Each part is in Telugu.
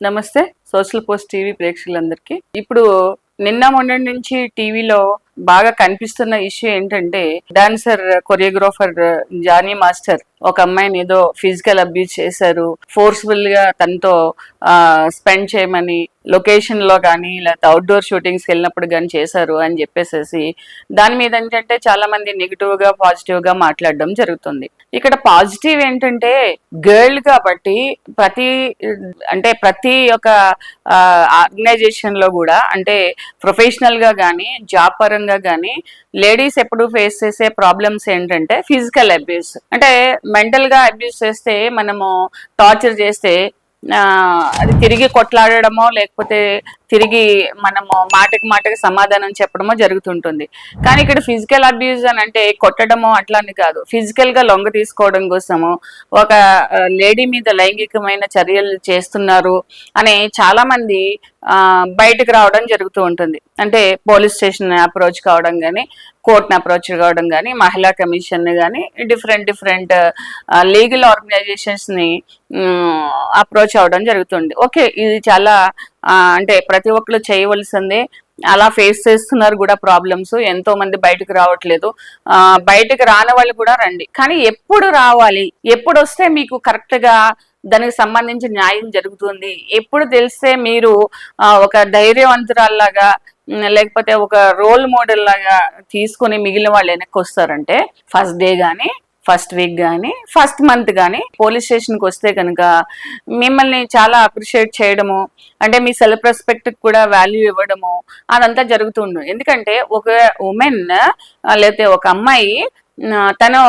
నమస్తే సోషల్ పోస్ట్ టీవీ ప్రేక్షకులందరికీ. ఇప్పుడు నిన్న మొన్నటి నుంచి టీవీలో బాగా కనిపిస్తున్న ఇష్యూ ఏంటంటే డాన్సర్ కొరియోగ్రాఫర్ జానీ మాస్టర్ ఒక అమ్మాయిని ఏదో ఫిజికల్ అబ్యూజ్ చేశారు, ఫోర్స్ఫుల్ గా తనతో స్పెండ్ చేయమని లొకేషన్ లో కానీ లేకపోతే అవుట్డోర్ షూటింగ్స్ వెళ్ళినప్పుడు కానీ చేశారు అని చెప్పేసి దాని మీద ఏంటంటే చాలా మంది నెగిటివ్ గా పాజిటివ్ గా మాట్లాడడం జరుగుతుంది. ఇక్కడ పాజిటివ్ ఏంటంటే గర్ల్ కాబట్టి ప్రతి ఒక్క ఆర్గనైజేషన్ లో కూడా అంటే ప్రొఫెషనల్ గా కానీ జాబ్ పరంగా కానీ లేడీస్ ఎప్పుడు ఫేస్ చేసే ప్రాబ్లమ్స్ ఏంటంటే ఫిజికల్ అబ్యూస్. అంటే మెంటల్ గా అబ్యూస్ చేస్తే, మనము టార్చర్ చేస్తే అది తిరిగి కొట్లాడడమో లేకపోతే తిరిగి మనము మాటకి సమాధానం చెప్పడమో జరుగుతుంటుంది. కానీ ఇక్కడ ఫిజికల్ అబ్యూజ్ అని అంటే కొట్టడమో అట్లాని కాదు, ఫిజికల్ గా లొంగ తీసుకోవడం కోసము ఒక లేడీ మీద లైంగికమైన చర్యలు చేస్తున్నారు అని చాలా మంది బయటకు రావడం జరుగుతూ ఉంటుంది. అంటే పోలీస్ స్టేషన్ అప్రోచ్ కావడం కానీ, కోర్టును అప్రోచ్ కావడం కానీ, మహిళా కమిషన్ కానీ, డిఫరెంట్ లీగల్ ఆర్గనైజేషన్స్ ని అప్రోచ్ అవడం జరుగుతుంది. ఓకే, ఇది చాలా అంటే ప్రతి ఒక్కరు చేయవలసిందే, అలా ఫేస్ చేస్తున్నారు కూడా ప్రాబ్లమ్స్. ఎంతో మంది బయటకు రావట్లేదు, బయటకు రాని వాళ్ళు కూడా రండి. కానీ ఎప్పుడు రావాలి, ఎప్పుడు వస్తే మీకు కరెక్ట్ గా దానికి సంబంధించి న్యాయం జరుగుతుంది, ఎప్పుడు తెలిస్తే మీరు ఒక ధైర్యవంతురాల్లాగా లేకపోతే ఒక రోల్ మోడల్ లాగా తీసుకుని మిగిలిన వాళ్ళు వెనక్కి వస్తారంటే ఫస్ట్ డే కానీ, ఫస్ట్ వీక్ కానీ, ఫస్ట్ మంత్ కానీ పోలీస్ స్టేషన్కి వస్తే కనుక మిమ్మల్ని చాలా అప్రిషియేట్ చేయడము, అంటే మీ సెల్ఫ్ రెస్పెక్ట్ కూడా వాల్యూ ఇవ్వడము అదంతా జరుగుతుంది. ఎందుకంటే ఒక ఉమెన్ లేకపోతే ఒక అమ్మాయి తను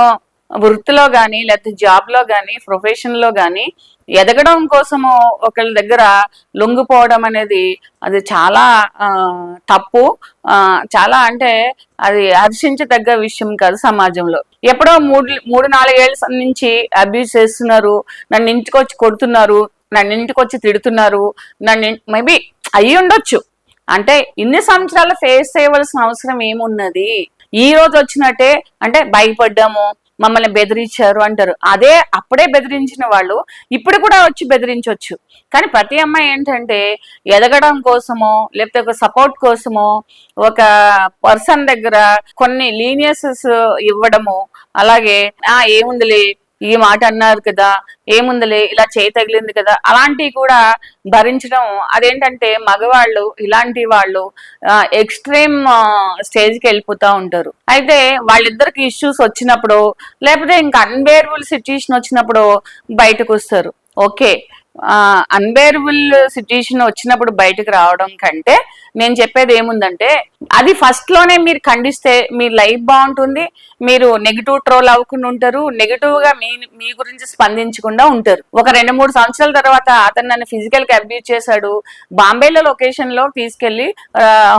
వృత్తిలో కానీ లేకపోతే జాబ్ లో కానీ ప్రొఫెషన్ లో కానీ ఎదగడం కోసము ఒకళ్ళ దగ్గర లొంగిపోవడం అనేది అది చాలా తప్పు. చాలా అంటే అది హర్షించదగ్గ విషయం కాదు. సమాజంలో ఎప్పుడో 3-4 ఏళ్ళ నుంచి అబ్యూస్ చేస్తున్నారు, నన్ను ఇంటికి వచ్చి కొడుతున్నారు, నన్ను ఇంటికి వచ్చి తిడుతున్నారు, మేబీ అయ్యి ఉండొచ్చు. అంటే ఇన్ని సంవత్సరాలు ఫేస్ చేయవలసిన అవసరం ఏమున్నది? ఈ రోజు వచ్చినట్టే అంటే భయపడ్డాము, మమ్మల్ని బెదిరించారు అంటారు. అదే అప్పుడే బెదిరించిన వాళ్ళు ఇప్పుడు కూడా వచ్చి బెదిరించవచ్చు. కానీ ప్రతి అమ్మాయి ఏంటంటే ఎదగడం కోసమో లేకపోతే ఒక సపోర్ట్ కోసమో ఒక పర్సన్ దగ్గర కొన్ని లీనియసెస్ ఇవ్వడము, అలాగే ఏముందిలే ఈ మాట అన్నారు కదా, ఏముందిలే ఇలా చేయి తగిలింది కదా, అలాంటివి కూడా భరించడం. అదేంటంటే మగవాళ్ళు ఇలాంటి వాళ్ళు ఎక్స్ట్రీమ్ స్టేజ్కి వెళ్ళిపోతా ఉంటారు. అయితే వాళ్ళిద్దరికి ఇష్యూస్ వచ్చినప్పుడు లేకపోతే ఇంకా అన్బేరబుల్ సిచ్యుయేషన్ వచ్చినప్పుడు బయటకు వస్తారు. ఓకే, అన్బేరబుల్ సిచ్యుయేషన్ వచ్చినప్పుడు బయటకు రావడం కంటే నేను చెప్పేది ఏముందంటే అది ఫస్ట్ లోనే మీరు ఖండిస్తే మీ లైఫ్ బాగుంటుంది, మీరు నెగిటివ్ ట్రోల్ అవ్వకుండా ఉంటారు, నెగిటివ్ గా మీ గురించి స్పందించకుండా ఉంటారు. ఒక 2-3 సంవత్సరాల తర్వాత అతను నన్ను ఫిజికల్ గా అబ్యూజ్ చేశాడు, బాంబేలో లొకేషన్ లో తీసుకెళ్లి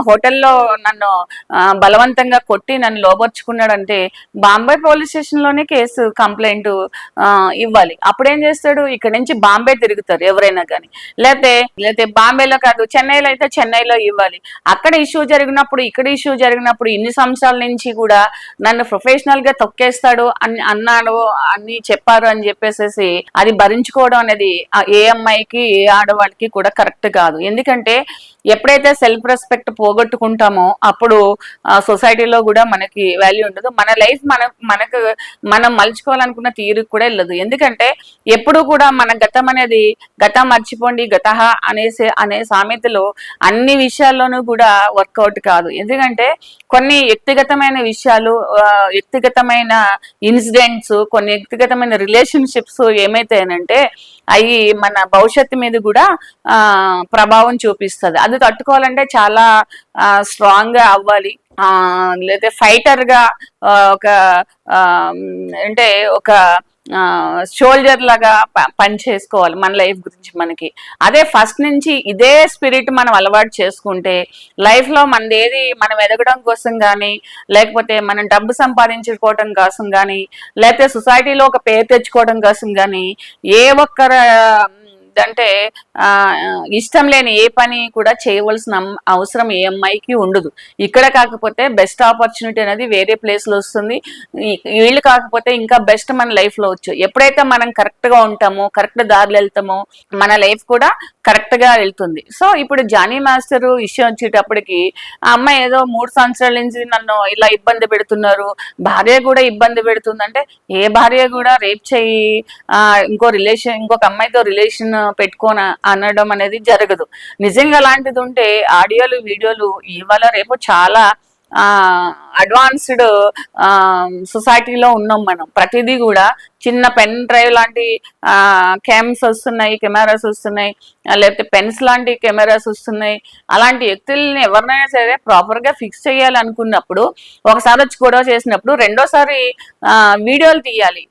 హోటల్లో నన్ను బలవంతంగా కొట్టి నన్ను లోపరుచుకున్నాడు అంటే బాంబే పోలీస్ స్టేషన్ లోనే కేసు కంప్లైంట్ ఇవ్వాలి. అప్పుడేం చేస్తాడు, ఇక్కడ నుంచి బాంబే తిరుగుతారు ఎవరైనా కానీ, లేకపోతే బాంబేలో కాదు చెన్నైలో అయితే చెన్నైలో ఇవ్వాలి. అక్కడ ఇష్యూ జరిగినప్పుడు ఇక్కడ ఇష్యూ జరిగినప్పుడు ఇన్ని సంవత్సరాల నుంచి కూడా నన్ను ప్రొఫెషనల్ గా తొక్కేస్తాడు అన్నాడు అని చెప్పారు అని చెప్పేసి అది భరించుకోవడం అనేది ఏ అమ్మాయికి ఏ ఆడవాళ్ళకి కూడా కరెక్ట్ కాదు. ఎందుకంటే ఎప్పుడైతే సెల్ఫ్ రెస్పెక్ట్ పోగొట్టుకుంటామో అప్పుడు సొసైటీలో కూడా మనకి వాల్యూ ఉండదు, మన లైఫ్ మనం మలుచుకోవాలనుకున్న తీరుకు కూడా వెళ్ళదు. ఎందుకంటే ఎప్పుడు కూడా మన గతం అనేది గతం మర్చిపోండి గతహ అనే సామెతలో అన్ని విషయాల్లోనూ కూడా వర్కౌట్ కాదు. ఎందుకంటే కొన్ని వ్యక్తిగతమైన విషయాలు, వ్యక్తిగతమైన ఇన్సిడెంట్స్, కొన్ని వ్యక్తిగతమైన రిలేషన్షిప్స్ ఏమైతాయనంటే అవి మన భవిష్యత్తు మీద కూడా ప్రభావం చూపిస్తుంది. అది తట్టుకోవాలంటే చాలా స్ట్రాంగ్ గా అవ్వాలి, లేదా ఫైటర్ గా ఒక అంటే ఒక షోల్డర్ లాగా పని చేసుకోవాలి మన లైఫ్ గురించి మనకి. అదే ఫస్ట్ నుంచి ఇదే స్పిరిట్ మనం అలవాటు చేసుకుంటే లైఫ్ లో మనదేది మనం ఎదగడం కోసం కానీ, లేకపోతే మనం డబ్బు సంపాదించుకోవడం కోసం కానీ, లేకపోతే సొసైటీలో ఒక పేరు తెచ్చుకోవడం కోసం కానీ, ఏ ఒక్కరు అంటే ఇష్టం లేని ఏ పని కూడా చేయవలసిన అవసరం ఏ అమ్మాయికి ఉండదు. ఇక్కడ కాకపోతే బెస్ట్ ఆపర్చునిటీ అనేది వేరే ప్లేస్ లో వస్తుంది. వీళ్ళు కాకపోతే ఇంకా బెస్ట్ మన లైఫ్ లో వచ్చు. ఎప్పుడైతే మనం కరెక్ట్ గా ఉంటామో, కరెక్ట్ దారిలో వెళ్తామో, మన లైఫ్ కూడా కరెక్ట్ గా వెళ్తుంది. సో ఇప్పుడు జానీ మాస్టర్ విషయం వచ్చేటప్పటికి ఆ అమ్మాయి ఏదో 3 సంవత్సరాల నుంచి నన్ను ఇలా ఇబ్బంది పెడుతున్నారు, భార్య కూడా ఇబ్బంది పెడుతుందంటే, ఏ భార్య కూడా రేప్ చెయ్యి ఇంకొక అమ్మాయితో రిలేషన్ పెట్టుకోని అనడం అనేది జరగదు. నిజంగా అలాంటిది ఉంటే ఆడియోలు వీడియోలు ఇవాళ రేపు చాలా అడ్వాన్స్డ్ సొసైటీలో ఉన్నాం మనం. ప్రతిదీ కూడా చిన్న పెన్ డ్రైవ్ లాంటి క్యామ్స్ వస్తున్నాయి, కెమెరాస్ వస్తున్నాయి, లేకపోతే పెన్స్ లాంటి కెమెరాస్ వస్తున్నాయి. అలాంటి వ్యక్తుల్ని ఎవరినైనా సరే ప్రాపర్ గా ఫిక్స్ చేయాలనుకున్నప్పుడు, ఒకసారి వచ్చి గొడవ చేసినప్పుడు రెండోసారి వీడియోలు తీయాలి.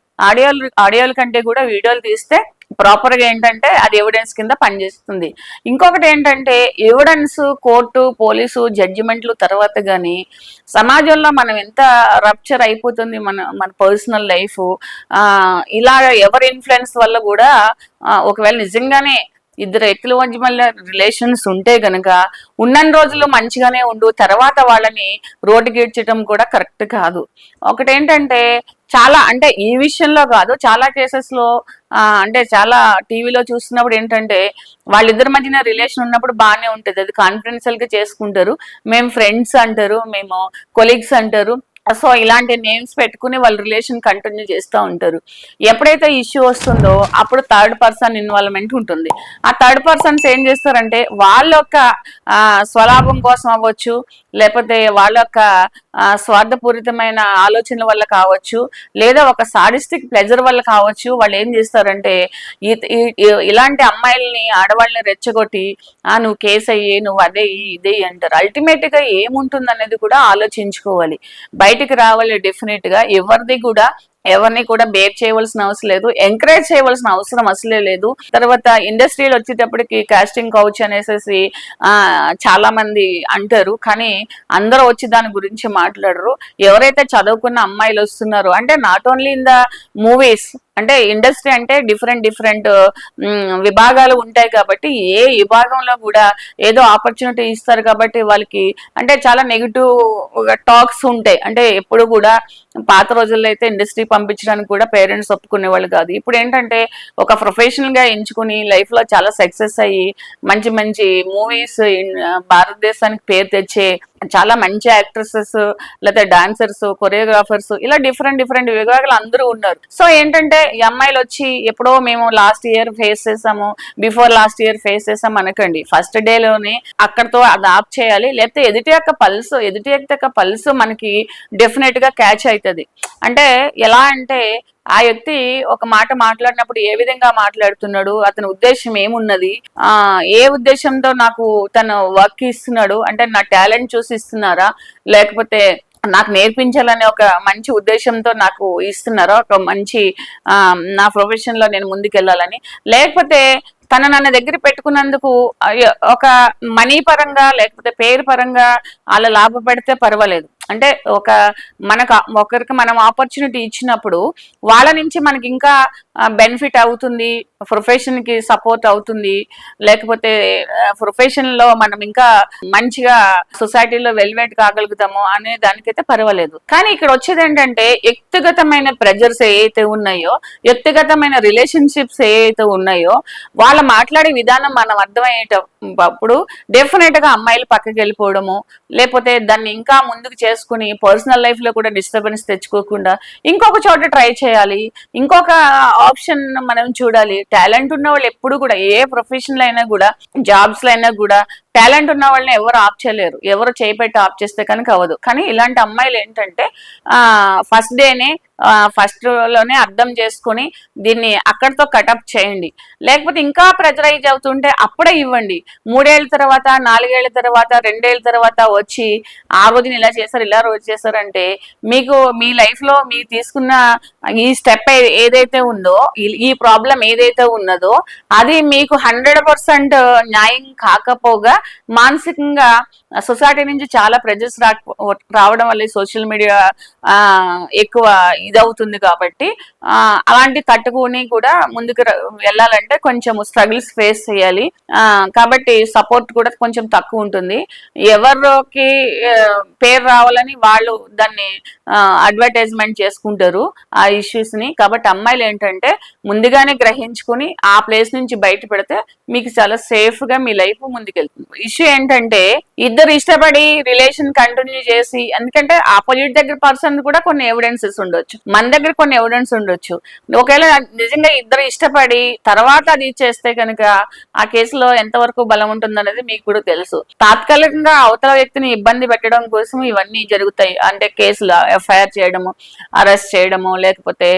ఆడియోల కంటే కూడా వీడియోలు తీస్తే ప్రాపర్ గా ఏంటంటే అది ఎవిడెన్స్ కింద పనిచేస్తుంది. ఇంకొకటి ఏంటంటే ఎవిడెన్స్ కోర్టు, పోలీసు, జడ్జిమెంట్లు తర్వాత గానీ సమాజంలో మనం ఎంత రప్చర్ అయిపోతుంది మన పర్సనల్ లైఫ్. ఇలా ఎవరి ఇన్ఫ్లుయెన్స్ వల్ల కూడా ఒకవేళ నిజంగానే ఇద్దరు వ్యక్తుల మధ్య మళ్ళీ రిలేషన్స్ ఉంటే గనక ఉన్నన్ని రోజులు మంచిగానే ఉండు, తర్వాత వాళ్ళని రోడ్డుకి ఈడ్చడం కూడా కరెక్ట్ కాదు. ఒకటేంటంటే చాలా అంటే ఈ విషయంలో కాదు, చాలా కేసెస్ లో అంటే చాలా టీవీలో చూస్తున్నప్పుడు ఏంటంటే వాళ్ళిద్దరి మధ్యన రిలేషన్ ఉన్నప్పుడు బాగానే ఉంటుంది, అది కాన్ఫిడెన్షియల్ గా చేసుకుంటారు, మేము ఫ్రెండ్స్ అంటారు, మేము కొలీగ్స్ అంటారు. సో ఇలాంటి నేమ్స్ పెట్టుకుని వాళ్ళ రిలేషన్ కంటిన్యూ చేస్తూ ఉంటారు. ఎప్పుడైతే ఇష్యూ వస్తుందో అప్పుడు థర్డ్ పర్సన్ ఇన్వాల్వ్మెంట్ ఉంటుంది. ఆ థర్డ్ పర్సన్స్ ఏం చేస్తారంటే వాళ్ళ యొక్క స్వలాభం కోసం అవ్వచ్చు, లేకపోతే వాళ్ళ యొక్క స్వార్థపూరితమైన ఆలోచనల వల్ల కావచ్చు, లేదా ఒక సాడిస్టిక్ ప్లెజర్ వల్ల కావచ్చు, వాళ్ళు ఏం చేస్తారంటే ఇలాంటి అమ్మాయిల్ని, ఆడవాళ్ళని రెచ్చగొట్టి నువ్వు కేసు అయ్యి, నువ్వు అదే ఇదే అంటారు. అల్టిమేట్ గా ఏముంటుంది అనేది కూడా ఆలోచించుకోవాలి, బయటికి రావాలి. డెఫినెట్ గా ఎవరిని కూడా బేర్ చేయవలసిన అవసరం లేదు, ఎంకరేజ్ చేయవలసిన అవసరం అసలే లేదు. తర్వాత ఇండస్ట్రీలో వచ్చేటప్పటికి కాస్టింగ్ కౌచ్ అనేసి చాలా మంది అంటారు, కానీ అందరూ వచ్చి దాని గురించి మాట్లాడరు. ఎవరైతే చదువుకున్న అమ్మాయిలు వస్తున్నారో, అంటే not only in the movies, అంటే ఇండస్ట్రీ అంటే డిఫరెంట్ విభాగాలు ఉంటాయి కాబట్టి ఏ విభాగంలో కూడా ఏదో ఆపర్చునిటీ ఇస్తారు కాబట్టి వాళ్ళకి అంటే చాలా నెగిటివ్ టాక్స్ ఉంటాయి. అంటే ఎప్పుడు కూడా పాత రోజుల్లో అయితే ఇండస్ట్రీ పంపించడానికి కూడా పేరెంట్స్ ఒప్పుకునే వాళ్ళు కాదు. ఇప్పుడు ఏంటంటే ఒక ప్రొఫెషనల్ గా ఎంచుకుని లైఫ్ లో చాలా సక్సెస్ అయ్యి మంచి మంచి మూవీస్, భారతదేశానికి పేరు తెచ్చే చాలా మంచి యాక్ట్రెసెస్, లేకపోతే డాన్సర్స్, కొరియోగ్రాఫర్స్, ఇలా డిఫరెంట్ విభాగాలు అందరూ ఉన్నారు. సో ఏంటంటే ఈ అమ్మాయిలు వచ్చి ఎప్పుడో మేము లాస్ట్ ఇయర్ ఫేస్ చేసాము, బిఫోర్ లాస్ట్ ఇయర్ ఫేస్ చేసాం అనకండి. ఫస్ట్ డే లోనే అక్కడతో అది ఆప్ చేయాలి. లేకపోతే ఎదుటి యొక్క పల్స్ మనకి డెఫినెట్ గా క్యాచ్ అవుతుంది. అంటే ఎలా అంటే ఆ వ్యక్తి ఒక మాట మాట్లాడినప్పుడు ఏ విధంగా మాట్లాడుతున్నాడు, అతని ఉద్దేశం ఏమున్నది, ఏ ఉద్దేశంతో నాకు తను వర్క్ ఇస్తున్నాడు, అంటే నా టాలెంట్ చూసి ఇస్తున్నారా, లేకపోతే నాకు నేర్పించాలనే ఒక మంచి ఉద్దేశంతో నాకు ఇస్తున్నారా, ఒక మంచి నా ప్రొఫెషన్ లో నేను ముందుకెళ్ళాలని, లేకపోతే తన నన్ను దగ్గర పెట్టుకున్నందుకు ఒక మనీ పరంగా లేకపోతే పేరు పరంగా అలా లాభపడితే పర్వాలేదు. అంటే ఒకరికి మనం ఆపర్చునిటీ ఇచ్చినప్పుడు వాళ్ళ నుంచి మనకి ఇంకా బెనిఫిట్ అవుతుంది, ప్రొఫెషన్ కి సపోర్ట్ అవుతుంది, లేకపోతే ప్రొఫెషన్ లో మనం ఇంకా మంచిగా సొసైటీలో వెల్వేట్ కాగలుగుతాము అనే దానికైతే పర్వాలేదు. కానీ ఇక్కడ వచ్చేది ఏంటంటే వ్యక్తిగతమైన ప్రెజర్స్ ఏవైతే ఉన్నాయో, వ్యక్తిగతమైన రిలేషన్షిప్స్ ఏవైతే ఉన్నాయో, వాళ్ళ మాట్లాడే విధానం మనం అర్థమయ్యేటప్పుడు డెఫినెట్ గా అమ్మాయిలు పక్కకి వెళ్ళిపోవడము, లేకపోతే దాన్ని ఇంకా ముందుకు చేసుకుని పర్సనల్ లైఫ్ లో కూడా డిస్టర్బెన్స్ తెచ్చుకోకుండా ఇంకొక చోట ట్రై చేయాలి, ఇంకొక ఆప్షన్ మనం చూడాలి. టాలెంట్ ఉన్న వాళ్ళు ఎప్పుడు కూడా ఏ ప్రొఫెషన్ లో అయినా కూడా, జాబ్స్ లో అయినా కూడా టాలెంట్ ఉన్న వాళ్ళని ఎవరు ఆప్ చేయలేరు, ఎవరు చేపెట్టి ఆప్ చేస్తే కనుక అవ్వదు. కానీ ఇలాంటి అమ్మాయిలు ఏంటంటే ఫస్ట్ డేనే ఫస్ట్ లోనే అర్థం చేసుకుని దీన్ని అక్కడితో కటప్ చేయండి. లేకపోతే ఇంకా ప్రెజరైజ్ అవుతుంటే అప్పుడే ఇవ్వండి. 3 ఏళ్ల తర్వాత, 4 ఏళ్ల తర్వాత, 2 ఏళ్ల తర్వాత వచ్చి ఆ రోజున ఇలా చేశారు, ఇలా రోజు చేశారంటే మీకు మీ లైఫ్ లో మీరు తీసుకున్న ఈ స్టెప్ ఏదైతే ఉందో, ఈ ప్రాబ్లం ఏదైతే ఉన్నదో అది మీకు 100% న్యాయం కాకపోగా మానసికంగా సొసైటీ నుంచి చాలా ప్రెజర్స్ రావడం వల్ల సోషల్ మీడియా ఎక్కువ ఇదవుతుంది కాబట్టి అలాంటి తట్టుకుని కూడా ముందుకు వెళ్ళాలంటే కొంచెం స్ట్రగుల్స్ ఫేస్ చేయాలి. కాబట్టి సపోర్ట్ కూడా కొంచెం తక్కువ ఉంటుంది. ఎవరికి పేరు రావాలని వాళ్ళు దాన్ని అడ్వర్టైజ్మెంట్ చేసుకుంటారు ఆ ఇష్యూస్ ని. కాబట్టి అమ్మాయిలు ఏంటంటే ముందుగానే గ్రహించుకుని ఆ ప్లేస్ నుంచి బయట పెడితే మీకు చాలా సేఫ్ గా మీ లైఫ్ ముందుకెళ్తుంది. ఇష్యూ ఏంటంటే ఇద్దరు ఇష్టపడి రిలేషన్ కంటిన్యూ చేసి, ఎందుకంటే ఆపోజిట్ దగ్గర పర్సన్ కూడా కొన్ని ఎవిడెన్సెస్ ఉండొచ్చు, మన దగ్గర కొన్ని ఎవిడెన్స్ ఉండొచ్చు. ఒకవేళ నిజంగా ఇద్దరు ఇష్టపడి తర్వాత అది ఇచ్చేస్తే కనుక ఆ కేసులో ఎంతవరకు బలం ఉంటుందనేది మీకు కూడా తెలుసు. తాత్కాలికంగా అవతల వ్యక్తిని ఇబ్బంది పెట్టడం కోసం ఇవన్నీ జరుగుతాయి. అంటే కేసులు ఎఫ్ఐఆర్ చేయడము, అరెస్ట్ చేయడము, లేకపోతే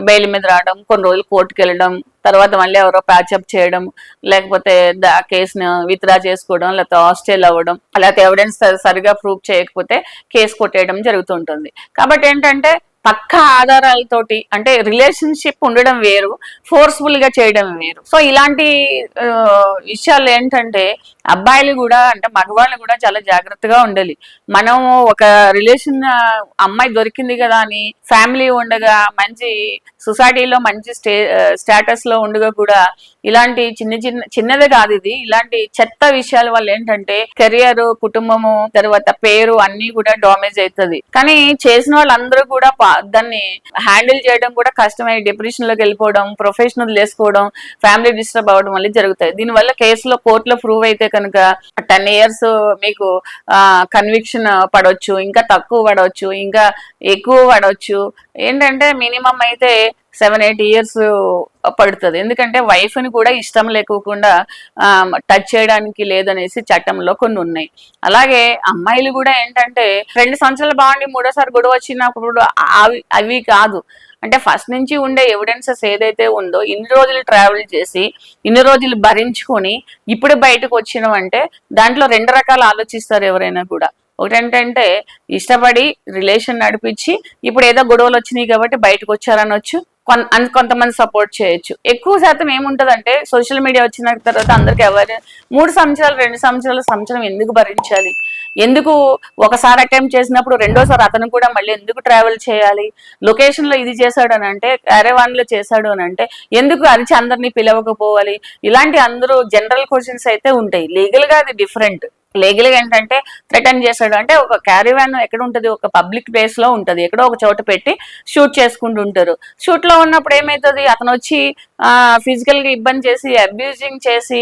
బెయిల్ మీద రావడం, కొన్ని రోజులు కోర్టుకు వెళ్ళడం, తర్వాత మళ్ళీ ఎవరో ప్యాచప్ చేయడం, లేకపోతే కేసును విత్డ్రా చేసుకోవడం, లేకపోతే హాస్టల్ అవ్వడం, లేకపోతే ఎవిడెన్స్ సరిగా ప్రూవ్ చేయకపోతే కేసు కొట్టేయడం జరుగుతుంటుంది. కాబట్టి ఏంటంటే పక్కా ఆధారాలతోటి, అంటే రిలేషన్షిప్ ఉండడం వేరు, ఫోర్స్ఫుల్ గా చేయడం వేరు. సో ఇలాంటి విషయాలు ఏంటంటే అబ్బాయిలు కూడా, అంటే మగవాళ్ళు కూడా చాలా జాగ్రత్తగా ఉండాలి. మనం ఒక రిలేషన్ అమ్మాయి దొరికింది కదా అని ఫ్యామిలీ ఉండగా, మంచి సొసైటీలో మంచి స్టేటస్ లో ఉండగా కూడా ఇలాంటి చిన్నదే కాదు ఇది, ఇలాంటి చెత్త విషయాల వల్ల ఏంటంటే కెరియర్, కుటుంబము, తర్వాత పేరు అన్ని కూడా డామేజ్ అవుతుంది. కానీ చేసిన వాళ్ళందరూ కూడా దాన్ని హ్యాండిల్ చేయడం కూడా కష్టమై డిప్రెషన్ లోకి వెళ్ళిపోవడం, ప్రొఫెషనల్ వేసుకోవడం, ఫ్యామిలీ డిస్టర్బ్ అవ్వడం వల్ల జరుగుతాయి. దీనివల్ల కేసులో కోర్టులో ప్రూవ్ అయితే కనుక 10 years మీకు కన్విక్షన్ పడవచ్చు, ఇంకా తక్కువ పడవచ్చు, ఇంకా ఎక్కువ పడవచ్చు. ఏంటంటే మినిమం అయితే 7-8 years పడుతుంది. ఎందుకంటే వైఫ్ ని కూడా ఇష్టం లేకోకుండా టచ్ చేయడానికి లేదనేసి చట్టంలో కొన్ని ఉన్నాయి. అలాగే అమ్మాయిలు కూడా ఏంటంటే 2 సంవత్సరాలు బాగుండి మూడోసారి గొడవ వచ్చినప్పుడు అవి కాదు, అంటే ఫస్ట్ నుంచి ఉండే ఎవిడెన్సెస్ ఏదైతే ఉందో, ఇన్ని రోజులు ట్రావెల్ చేసి ఇన్ని రోజులు భరించుకొని ఇప్పుడు బయటకు వచ్చినామంటే దాంట్లో 2 రకాలు ఆలోచిస్తారు ఎవరైనా కూడా. ఒకటేంటంటే ఇష్టపడి రిలేషన్ నడిపించి ఇప్పుడు ఏదో గొడవలు వచ్చినాయి కాబట్టి బయటకు వచ్చారనొచ్చు, కొంతమంది సపోర్ట్ చేయొచ్చు. ఎక్కువ శాతం ఏముంటదంటే సోషల్ మీడియా వచ్చిన తర్వాత అందరికి 3 సంవత్సరాలు 2 సంవత్సరం ఎందుకు భరించాలి, ఎందుకు ఒకసారి అటెంప్ట్ చేసినప్పుడు రెండోసారి అతను కూడా మళ్ళీ ఎందుకు ట్రావెల్ చేయాలి, లొకేషన్ లో ఇది చేశాడు అని అంటే, క్యారవాన్ లో చేశాడు అని అంటే ఎందుకు అరిచి అందరినీ పిలవకపోవాలి, ఇలాంటి అందరూ జనరల్ క్వశ్చన్స్ అయితే ఉంటాయి. లీగల్ గా అది డిఫరెంట్. లీగల్ గా ఏంటంటే థ్రెటన్ చేశాడు అంటే, ఒక క్యారీవాన్ ఎక్కడ ఉంటది, ఒక పబ్లిక్ ప్లేస్ లో ఉంటది, ఎక్కడో ఒక చోట పెట్టి షూట్ చేసుకుంటూ ఉంటారు. షూట్ లో ఉన్నప్పుడు ఏమైతుంది, అతను వచ్చి ఫిజికల్ గా ఇబ్బంది చేసి, అబ్యూజింగ్ చేసి,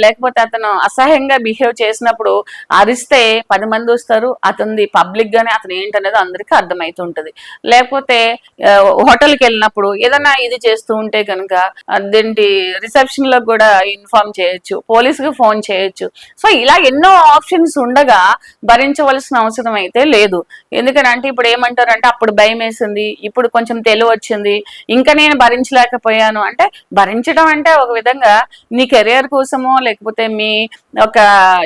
లేకపోతే అతను అసహ్యంగా బిహేవ్ చేసినప్పుడు అరిస్తే 10 మంది వస్తారు, అతనిది పబ్లిక్ గానే అతను ఏంటనేది అందరికీ అర్థమవుతుంటది. లేకపోతే హోటల్కి వెళ్ళినప్పుడు ఏదైనా ఇది చేస్తూ ఉంటే కనుక అదేంటి రిసెప్షన్ లో కూడా ఇన్ఫార్మ్ చేయొచ్చు, పోలీసుకు ఫోన్ చేయొచ్చు. సో ఇలా ఎన్నో ఆప్షన్స్ ఉండగా భరించవలసిన అవసరం అయితే లేదు. ఎందుకంటే ఇప్పుడు ఏమంటారంటే అప్పుడు భయం వేసింది, ఇప్పుడు కొంచెం తెలివి వచ్చింది, ఇంకా నేను భరించలేకపోయాను అంటే, భరించడం అంటే ఒక విధంగా నీ కెరియర్ కోసమో లేకపోతే మీ ఒక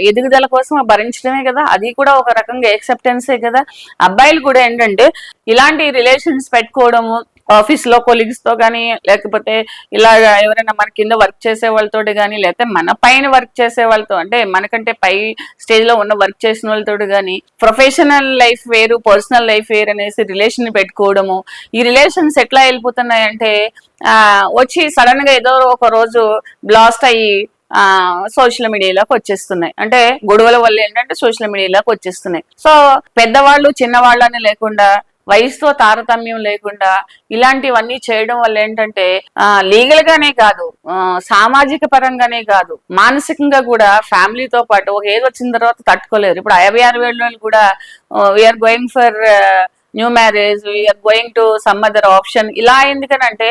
ఎదుగుదల కోసమో భరించడమే కదా, అది కూడా ఒక రకంగా యాక్సెప్టెన్సే కదా. అబ్బాయిలు కూడా ఏంటంటే ఇలాంటి రిలేషన్స్ పెట్టుకోవడము, ఆఫీస్ లో కొలీగ్స్ తో కానీ, లేకపోతే ఇలాగా ఎవరైనా మన కింద వర్క్ చేసే వాళ్ళతో కానీ, లేకపోతే మన పైన వర్క్ చేసే వాళ్ళతో, అంటే మనకంటే పై స్టేజ్ లో ఉన్న వర్క్ చేసిన వాళ్ళతో కానీ, ప్రొఫెషనల్ లైఫ్ వేరు పర్సనల్ లైఫ్ వేరు అనేసి రిలేషన్ పెట్టుకోవడము. ఈ రిలేషన్స్ ఎట్లా వెళ్ళిపోతున్నాయంటే వచ్చి సడన్ గా ఏదో ఒక రోజు బ్లాస్ట్ అయ్యి సోషల్ మీడియాలోకి వచ్చేస్తున్నాయి. అంటే గొడవల వల్ల ఏంటంటే సోషల్ మీడియాలోకి వచ్చేస్తున్నాయి. సో పెద్దవాళ్ళు చిన్నవాళ్ళని లేకుండా, వయసుతో తారతమ్యం లేకుండా ఇలాంటివన్నీ చేయడం వల్ల ఏంటంటే లీగల్ గానే కాదు, సామాజిక పరంగానే కాదు, మానసికంగా కూడా ఫ్యామిలీతో పాటు ఒక ఏజ్ వచ్చిన తర్వాత తట్టుకోలేరు. ఇప్పుడు 56 ఏళ్ళ కూడా we are going for new marriage, we are going to some other option. ఇలా ఎందుకనంటే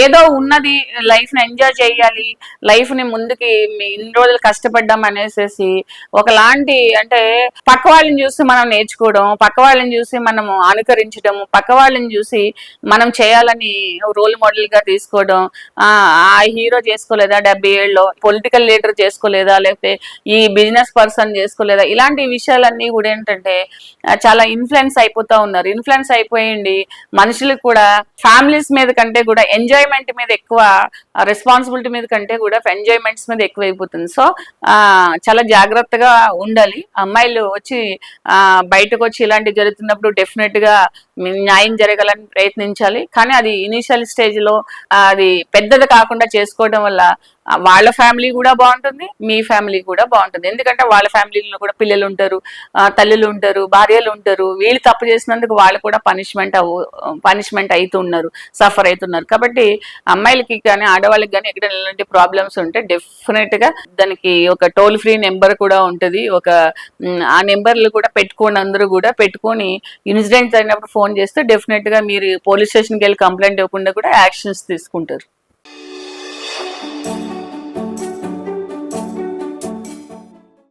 ఏదో ఉన్నది లైఫ్ ని ఎంజాయ్ చేయాలి, లైఫ్ ని ముందుకి ఇన్ని రోజులు కష్టపడ్డాం అనేసి ఒకలాంటి, అంటే పక్క వాళ్ళని చూసి మనం నేర్చుకోవడం, పక్క వాళ్ళని చూసి మనము అనుకరించడం, పక్క వాళ్ళని చూసి మనం చేయాలని రోల్ మోడల్ గా తీసుకోవడం. ఆ హీరో చేసుకోలేదా 70 ఏళ్ళలో, పొలిటికల్ లీడర్ చేసుకోలేదా, లేకపోతే ఈ బిజినెస్ పర్సన్ చేసుకోలేదా, ఇలాంటి విషయాలన్నీ కూడా ఏంటంటే చాలా ఇన్ఫ్లుయెన్స్ అయిపోతా ఉన్నారు. ఇన్ఫ్లుయెన్స్ అయిపోయింది మనుషులకు కూడా ఫ్యామిలీస్ మీద కంటే కూడా ఎంజాయ్మెంట్ మీద ఎక్కువ, రెస్పాన్సిబిలిటీ మీద కంటే కూడా ఎంజాయ్మెంట్స్ మీద ఎక్కువ అయిపోతుంది. సో చాలా జాగ్రత్తగా ఉండాలి. అమ్మాయిలు వచ్చి బయటకు వచ్చి ఇలాంటివి జరుగుతున్నప్పుడు డెఫినెట్ గా న్యాయం జరగాలని ప్రయత్నించాలి. కానీ అది ఇనిషియల్ స్టేజ్ లో అది పెద్దది కాకుండా చేసుకోవడం వల్ల వాళ్ళ ఫ్యామిలీ కూడా బాగుంటుంది, మీ ఫ్యామిలీ కూడా బాగుంటుంది. ఎందుకంటే వాళ్ళ ఫ్యామిలీలో కూడా పిల్లలు ఉంటారు, తల్లులు ఉంటారు, భార్యలు ఉంటారు. వీళ్ళు తప్పు చేసినందుకు వాళ్ళు కూడా పనిష్మెంట్ అవుతున్నారు, సఫర్ అవుతున్నారు. కాబట్టి అమ్మాయిలకి కానీ ఆడవాళ్ళకి కానీ ఎక్కడ ఇలాంటి ప్రాబ్లమ్స్ ఉంటే డెఫినెట్ గా దానికి ఒక టోల్ ఫ్రీ నెంబర్ కూడా ఉంటుంది. ఆ నెంబర్లు కూడా పెట్టుకోండి, అందరూ కూడా పెట్టుకొని ఇన్సిడెంట్ అయినప్పుడు ఫోన్ చేస్తే డెఫినెట్ గా మీరు పోలీస్ స్టేషన్కి వెళ్ళి కంప్లైంట్ ఇవ్వకుండా కూడా యాక్షన్స్ తీసుకుంటారు.